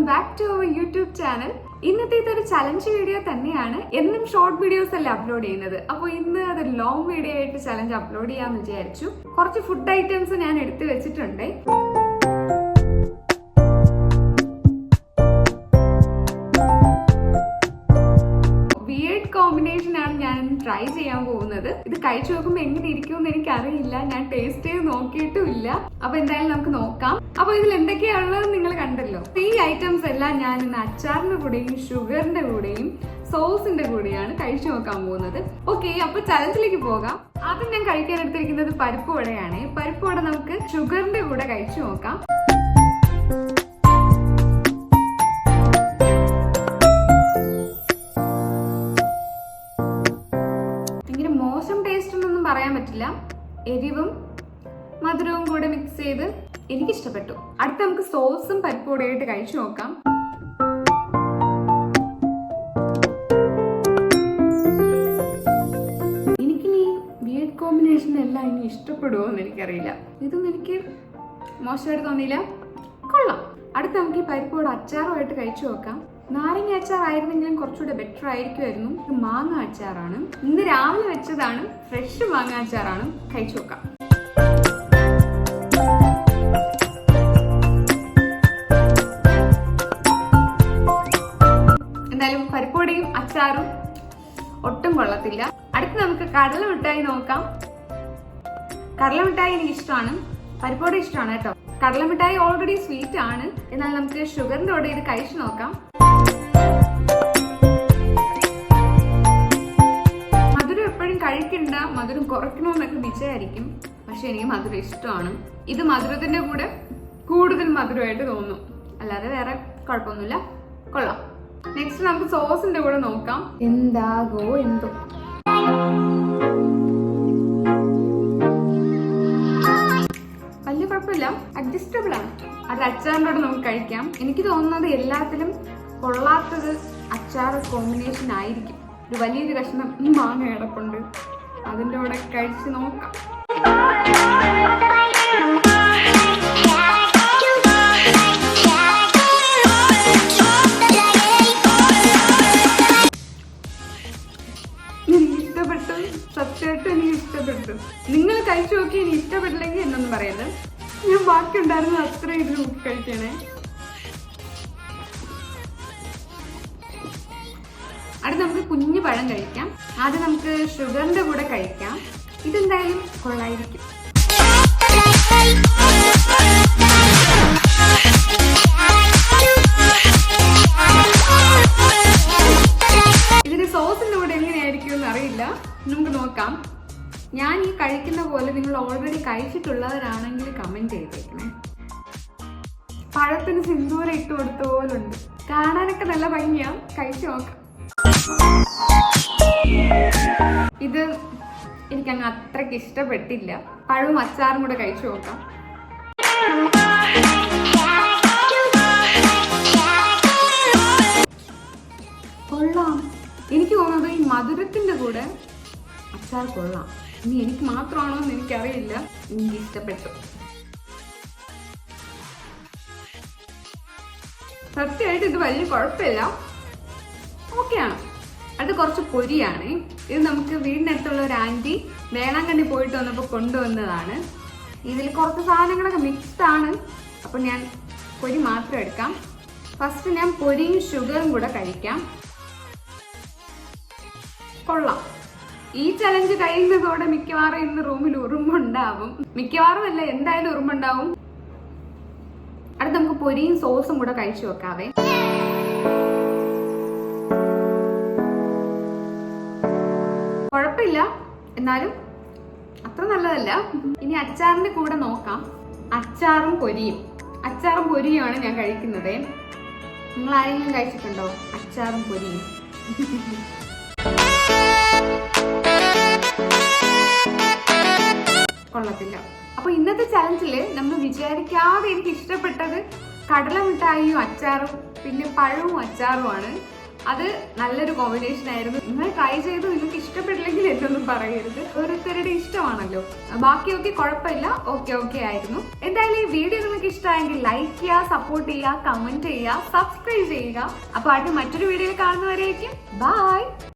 back to our YouTube channel. ഇന്നത്തെ ഇതൊരു challenge video തന്നെയാണ്. എന്നും ഷോർട്ട് വീഡിയോസ് അല്ലേ അപ്ലോഡ് ചെയ്യുന്നത്. അപ്പോൾ ഇന്ന് അത് ലോങ് വീഡിയോ ആയിട്ട് ചലഞ്ച് അപ്ലോഡ് ചെയ്യാമെന്ന് വിചാരിച്ചു. കുറച്ച് ഫുഡ് ഐറ്റംസ് ഞാൻ എടുത്തു വെച്ചിട്ടുണ്ട്. കോമ്പിനേഷൻ ആണ് ഞാൻ ട്രൈ ചെയ്യാൻ പോകുന്നത്. ഇത് കഴിച്ചു നോക്കുമ്പോൾ എങ്ങനെ ഇരിക്കുമെന്ന് എനിക്ക് അറിയില്ല. ഞാൻ ടേസ്റ്റ് ചെയ്ത് നോക്കിയിട്ടുമില്ല. അപ്പൊ എന്തായാലും നമുക്ക് നോക്കാം. അപ്പൊ ഇതിൽ എന്തൊക്കെയാണുള്ളത് നിങ്ങൾ കണ്ടല്ലോ. ഈ ഐറ്റംസ് എല്ലാം ഞാൻ ഇന്ന് അച്ചാറിന്റെ കൂടെയും ഷുഗറിന്റെ കൂടെയും സോസിന്റെ കൂടെയാണ് കഴിച്ചു നോക്കാൻ പോകുന്നത്. ഓക്കെ, അപ്പൊ ചലഞ്ചിലേക്ക് പോകാം. ആദ്യം ഞാൻ കഴിക്കാൻ എടുത്തിരിക്കുന്നത് പരിപ്പ് വടയാണ്. പരിപ്പ് വട നമുക്ക് ഷുഗറിന്റെ കൂടെ കഴിച്ചു നോക്കാം. മോശം ടേസ്റ്റ് ഒന്നും പറയാൻ പറ്റില്ല. എരിവും മധുരവും കൂടെ മിക്സ് ചെയ്ത് എനിക്കിഷ്ടപ്പെട്ടു. അടുത്ത നമുക്ക് സോസും പരിപ്പൂടെയായിട്ട് കഴിച്ചു നോക്കാം. എനിക്കിനി വീഡ് കോമ്പിനേഷൻ എല്ലാം ഇനി ഇഷ്ടപ്പെടുമോ എന്ന് എനിക്കറിയില്ല. ഇതൊന്നും എനിക്ക് മോശമായിട്ട് തോന്നിയില്ല, കൊള്ളാം. അടുത്ത നമുക്ക് ഈ പരിപ്പോടെ അച്ചാറുമായിട്ട് കഴിച്ചു നോക്കാം. നാരങ്ങ അച്ചാർ ആയിരുന്നെങ്കിലും കുറച്ചുകൂടെ ബെറ്റർ ആയിരിക്കുമായിരുന്നു. ഇത് മാങ്ങ അച്ചാറാണ്. ഇന്ന് രാവിലെ വെച്ചതാണ്. ഫ്രഷ് മാങ്ങ അച്ചാറാണ്. കഴിച്ചു നോക്കാം. എന്തായാലും പരിപ്പോടെയും അച്ചാറും ഒട്ടും കൊള്ളത്തില്ല. അടുത്ത് നമുക്ക് കടല മിഠായി നോക്കാം. കടല മിഠായി എനിക്ക് ഇഷ്ടമാണ്, പരിപ്പോടെ ഇഷ്ടമാണ് കേട്ടോ. കടല മിഠായി ഓൾറെഡി സ്വീറ്റ് ആണ്. എന്നാൽ നമുക്ക് ഷുഗറിന്റെ കൂടെ ഇത് കഴിച്ചു നോക്കാം. മധുരം എപ്പോഴും കഴിക്കണ്ട, മധുരം കുറയ്ക്കണമെന്നൊക്കെ വിചാരിക്കും. പക്ഷെ എനിക്ക് മധുരം ഇഷ്ടമാണ്. ഇത് മധുരത്തിന്റെ കൂടെ കൂടുതൽ മധുരമായിട്ട് തോന്നും, അല്ലാതെ വേറെ കുഴപ്പമൊന്നുമില്ല, കൊള്ളാം. നെക്സ്റ്റ് നമുക്ക് സോസിന്റെ കൂടെ നോക്കാം. എന്താകോ എന്തോ. വലിയ കുഴപ്പമില്ല, അഡ്ജസ്റ്റബിൾ ആണ്. അത് അച്ചാറിനോട് നമുക്ക് കഴിക്കാം. എനിക്ക് തോന്നുന്നത് എല്ലാത്തിലും കൊള്ളാത്തത് അച്ചാർ കോമ്പിനേഷൻ ആയിരിക്കും. ഒരു വലിയൊരു കഷ്ണം മാങ്ങ കിടപ്പുണ്ട്, അതിൻ്റെ കൂടെ കഴിച്ച് നോക്കാം. എനിക്ക് ഇഷ്ടപ്പെട്ടു, സത്യമായിട്ടും എനിക്ക് ഇഷ്ടപ്പെട്ടു. നിങ്ങൾ കഴിച്ചു നോക്കി ഇനി ഇഷ്ടപ്പെട്ടില്ലെങ്കിൽ എന്നൊന്നും പറയരുത്. ഞാൻ ബാക്കി ഉണ്ടായിരുന്നത് അത്ര ഇതിൽ കഴിക്കണേ. അടുത്ത് നമുക്ക് കുഞ്ഞു പഴം കഴിക്കാം. ആദ്യം നമുക്ക് ഷുഗറിന്റെ കൂടെ കഴിക്കാം. ഇതെന്തായാലും കൊള്ളായിരിക്കും. ഇതിന് സോസിന്റെ കൂടെ എങ്ങനെയായിരിക്കും എന്ന് അറിയില്ല, നമുക്ക് നോക്കാം. ഞാൻ ഈ കഴിക്കുന്ന പോലെ നിങ്ങൾ ഓൾറെഡി കഴിച്ചിട്ടുള്ളവരാണെങ്കിൽ കമന്റ് ചെയ്തേക്കണേ. പഴത്തിന് സിന്ദൂരം ഇട്ട് കൊടുത്ത പോലുണ്ട്. കാണാനൊക്കെ നല്ല ഭംഗിയാ. കഴിച്ചു നോക്കാം. ഇത് എനിക്കങ്ങ് അത്രയ്ക്ക് ഇഷ്ടപ്പെട്ടില്ല. പഴവും അച്ചാറും കൂടെ കഴിച്ചു നോക്കാം. കൊള്ളാം. എനിക്ക് തോന്നുന്നത് ഈ മധുരത്തിന്റെ കൂടെ അച്ചാർ കൊള്ളാം. ഇനി എനിക്ക് മാത്രമാണോ എന്ന് എനിക്കറിയില്ല. എനിക്ക് ഇഷ്ടപ്പെട്ടു, സത്യമായിട്ട്. ഇത് വലിയ കുഴപ്പമില്ല, ഓക്കെയാണ്. അത് കുറച്ച് പൊരിയാണ്. ഇത് നമുക്ക് വീടിനടുത്തുള്ള ഒരു ആൻറ്റി വേളാങ്കണ്ണി പോയിട്ട് വന്നപ്പോൾ കൊണ്ടുവന്നതാണ്. ഇതിൽ കുറച്ച് സാധനങ്ങളൊക്കെ മിക്സ്ഡ് ആണ്. അപ്പോൾ ഞാൻ പൊരി മാത്രം എടുക്കാം. ഫസ്റ്റ് ഞാൻ പൊരിയും ഷുഗറും കൂടെ കഴിക്കാം. കൊള്ളാം. ഈ ചലഞ്ച് കഴിയുന്നതോടെ മിക്കവാറും ഇന്ന് റൂമിൽ ഉറുമ്പുണ്ടാവും. മിക്കവാറും അല്ല, എന്തായാലും ഉറുമ്പുണ്ടാവും. അടുത്ത് നമുക്ക് പൊരിയും സോസും കൂടെ കഴിച്ചു വെക്കാവേ. കുഴപ്പമില്ല, എന്നാലും അത്ര നല്ലതല്ല. ഇനി അച്ചാറിന്റെ കൂടെ നോക്കാം. അച്ചാറും പൊരിയുമാണ് ഞാൻ കഴിക്കുന്നത്. നിങ്ങൾ ആരെങ്കിലും കഴിച്ചിട്ടുണ്ടോ അച്ചാറും പൊരിയും? കൊള്ളത്തില്ല. അപ്പൊ ഇന്നത്തെ ചലഞ്ചില് നമ്മൾ വിചാരിക്കാതെ എനിക്ക് ഇഷ്ടപ്പെട്ടത് കടല മിഠായിയും അച്ചാറും പിന്നെ പഴവും അച്ചാറുമാണ്. അത് നല്ലൊരു കോമ്പിനേഷൻ ആയിരുന്നു. നിങ്ങൾ ട്രൈ ചെയ്ത് നിങ്ങൾക്ക് ഇഷ്ടപ്പെട്ടില്ലെങ്കിൽ എന്നൊന്നും പറയരുത്, ഓരോരുത്തരുടെ ഇഷ്ടമാണല്ലോ. ബാക്കിയൊക്കെ കുഴപ്പമില്ല, ഓക്കെ ആയിരുന്നു. എന്തായാലും ഈ വീഡിയോ നിങ്ങൾക്ക് ഇഷ്ടമായെങ്കിൽ ലൈക്ക് ചെയ്യുക, സപ്പോർട്ട് ചെയ്യുക, കമന്റ് ചെയ്യുക, സബ്സ്ക്രൈബ് ചെയ്യുക. അപ്പൊ അടുത്ത മറ്റൊരു വീഡിയോയിൽ കാണുന്നവരേക്കും ബൈ.